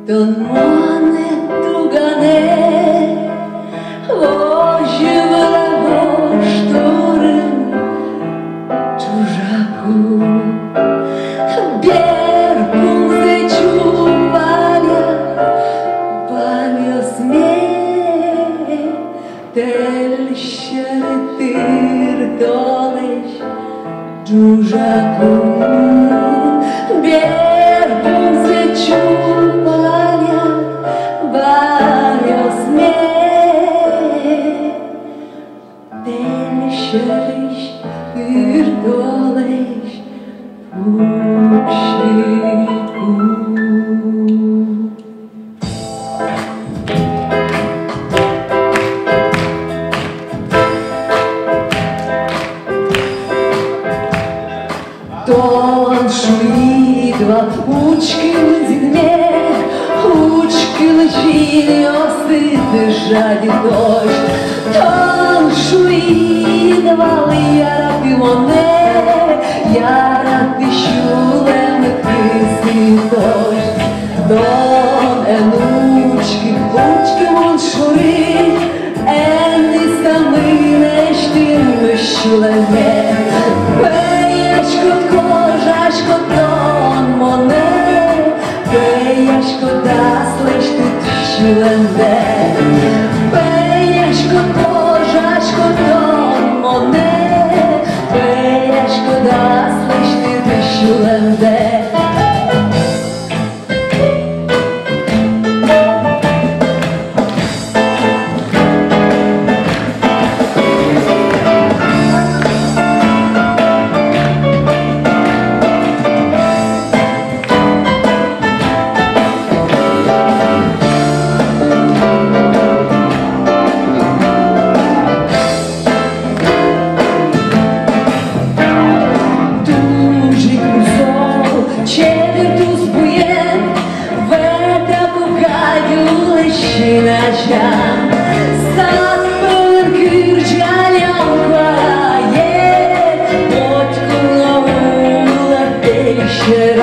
Ton moane tugane оживала goștorân чужаку. Беркун зечу Valja smie tel şeritir doleş čужаku. Berkun zeču Valja smie tel şeritir doleş Pukšiku. Шли два учки ледяне, учки лечили осыты жади дождь. Тон шли два яра пилоне, яра пищулем кисы дождь. Тон учки мон шли, самые штирмы шулеме. Aşkı don mone, bey aşkı das leşti tüşülende. Bey aşkı koş aşkı don mone, bey aşkı das leşti tüşülende. Sat păr cârgealeam coaie, pot cu la ulă peșe.